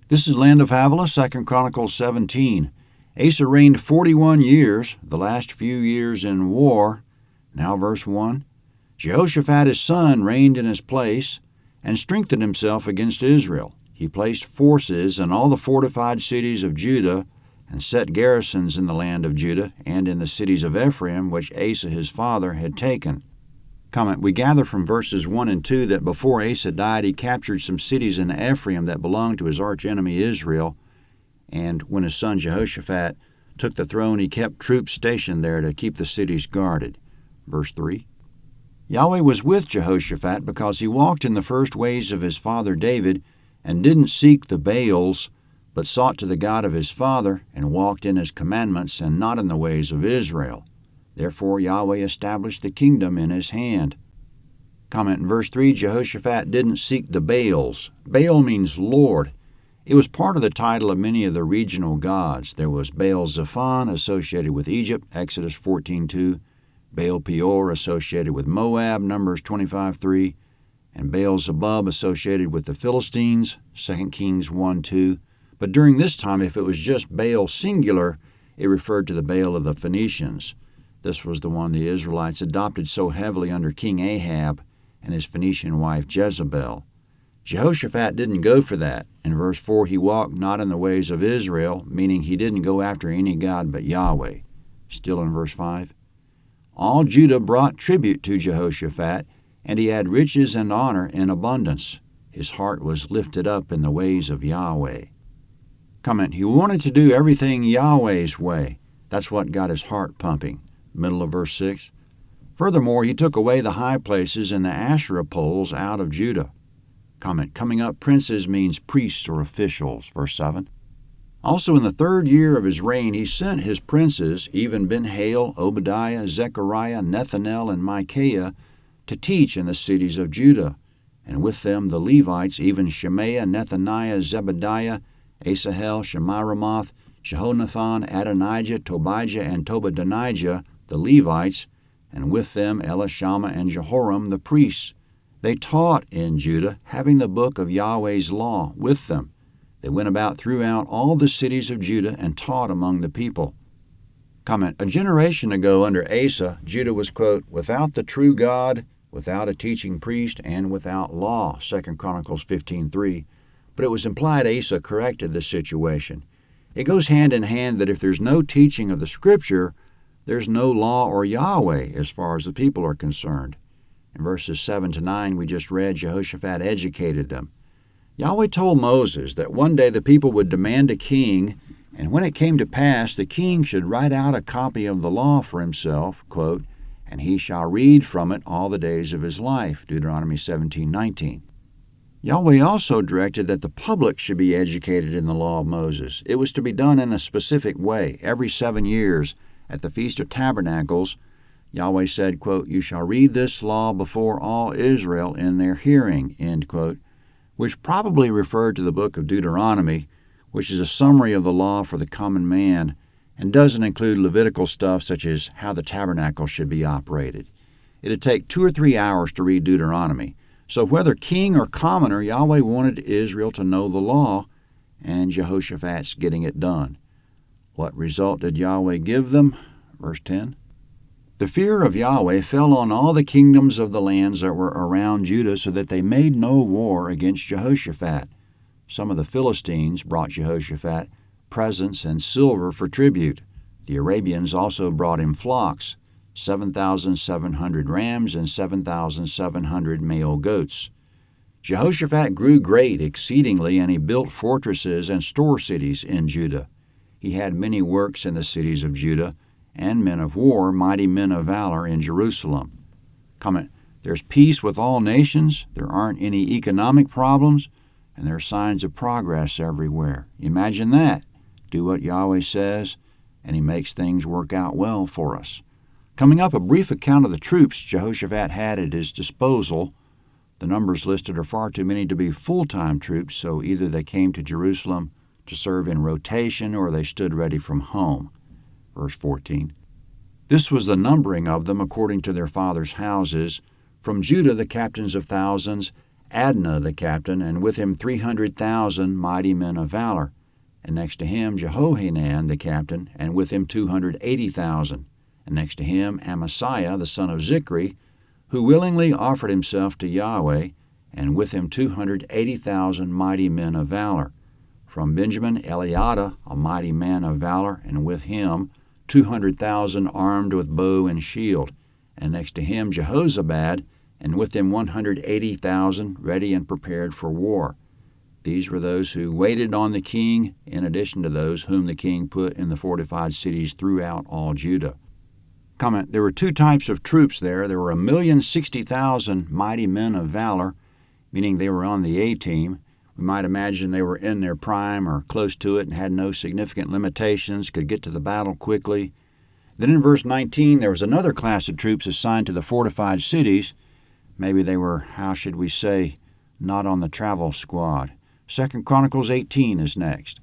This is Land of Havilah, 2 Chronicles 17. Asa reigned 41 years, the last few years in war. Now verse 1. Jehoshaphat his son reigned in his place, and strengthened himself against Israel. He placed forces in all the fortified cities of Judah, and set garrisons in the land of Judah, and in the cities of Ephraim, which Asa his father had taken. Comment, we gather from verses 1 and 2 that before Asa died, he captured some cities in Ephraim that belonged to his archenemy Israel, and when his son Jehoshaphat took the throne, he kept troops stationed there to keep the cities guarded. Verse 3. Yahweh was with Jehoshaphat because he walked in the first ways of his father David, and didn't seek the Baals, but sought to the God of his father, and walked in his commandments, and not in the ways of Israel. Therefore Yahweh established the kingdom in his hand. Comment in verse 3, Jehoshaphat didn't seek the Baals. Baal means Lord. It was part of the title of many of the regional gods. There was Baal Zephon, associated with Egypt, Exodus 14:2, Baal Peor, associated with Moab, Numbers 25:3, and Baal Zebub, associated with the Philistines, 2 Kings 1:2. But during this time, if it was just Baal singular, it referred to the Baal of the Phoenicians. This was the one the Israelites adopted so heavily under King Ahab and his Phoenician wife Jezebel. Jehoshaphat didn't go for that. In verse 4, he walked not in the ways of Israel, meaning he didn't go after any god but Yahweh. Still in verse 5, all Judah brought tribute to Jehoshaphat, and he had riches and honor in abundance. His heart was lifted up in the ways of Yahweh. Comment, he wanted to do everything Yahweh's way. That's what got his heart pumping. Middle of verse 6. Furthermore, he took away the high places and the Asherah poles out of Judah. Comment, coming up, princes means priests or officials. Verse 7. Also in the 3rd year of his reign, he sent his princes, even Ben-Hail, Obadiah, Zechariah, Nethanel, and Micaiah, to teach in the cities of Judah, and with them the Levites, even Shemaiah, Nethaniah, Zebediah, Asahel, Shemiramoth, Jehonathan, Adonijah, Tobijah, and Tobadonijah, the Levites, and with them Elishama and Jehoram, the priests. They taught in Judah, having the book of Yahweh's law with them. They went about throughout all the cities of Judah and taught among the people. Comment, a generation ago under Asa, Judah was, quote, without the true God, without a teaching priest, and without law, 2 Chronicles 15:3. But it was implied Asa corrected the situation. It goes hand in hand that if there's no teaching of the Scripture, there's no law or Yahweh as far as the people are concerned. In verses 7 to 9, we just read, Jehoshaphat educated them. Yahweh told Moses that one day the people would demand a king, and when it came to pass, the king should write out a copy of the law for himself, quote, and he shall read from it all the days of his life, Deuteronomy 17:19. Yahweh also directed that the public should be educated in the law of Moses. It was to be done in a specific way, every 7 years, at the Feast of Tabernacles. Yahweh said, quote, you shall read this law before all Israel in their hearing, end quote, which probably referred to the book of Deuteronomy, which is a summary of the law for the common man, and doesn't include Levitical stuff such as how the tabernacle should be operated. It'd take 2 or 3 hours to read Deuteronomy. So whether king or commoner, Yahweh wanted Israel to know the law, and Jehoshaphat's getting it done. What result did Yahweh give them? Verse 10. The fear of Yahweh fell on all the kingdoms of the lands that were around Judah, so that they made no war against Jehoshaphat. Some of the Philistines brought Jehoshaphat presents and silver for tribute. The Arabians also brought him flocks, 7,700 rams and 7,700 male goats. Jehoshaphat grew great exceedingly, and he built fortresses and store cities in Judah. He had many works in the cities of Judah, and men of war, mighty men of valor in Jerusalem. Comment, there's peace with all nations, there aren't any economic problems, and there are signs of progress everywhere. Imagine that. Do what Yahweh says, and he makes things work out well for us. Coming up, a brief account of the troops Jehoshaphat had at his disposal. The numbers listed are far too many to be full-time troops, so either they came to Jerusalem to serve in rotation or they stood ready from home. Verse 14. This was the numbering of them according to their fathers' houses. From Judah the captains of thousands, Adnah the captain, and with him 300,000 mighty men of valor. And next to him Jehohanan the captain, and with him 280,000. And next to him Amasiah the son of Zichri, who willingly offered himself to Yahweh, and with him 280,000 mighty men of valor. From Benjamin Eliada, a mighty man of valor, and with him 200,000 armed with bow and shield. And next to him Jehozabad, and with him 180,000 ready and prepared for war. These were those who waited on the king, in addition to those whom the king put in the fortified cities throughout all Judah. Comment, there were two types of troops there. There were 1,060,000 mighty men of valor, meaning they were on the A team. We might imagine they were in their prime or close to it and had no significant limitations, could get to the battle quickly. Then in verse 19, there was another class of troops assigned to the fortified cities. Maybe they were, how should we say, not on the travel squad. 2 Chronicles 18 is next.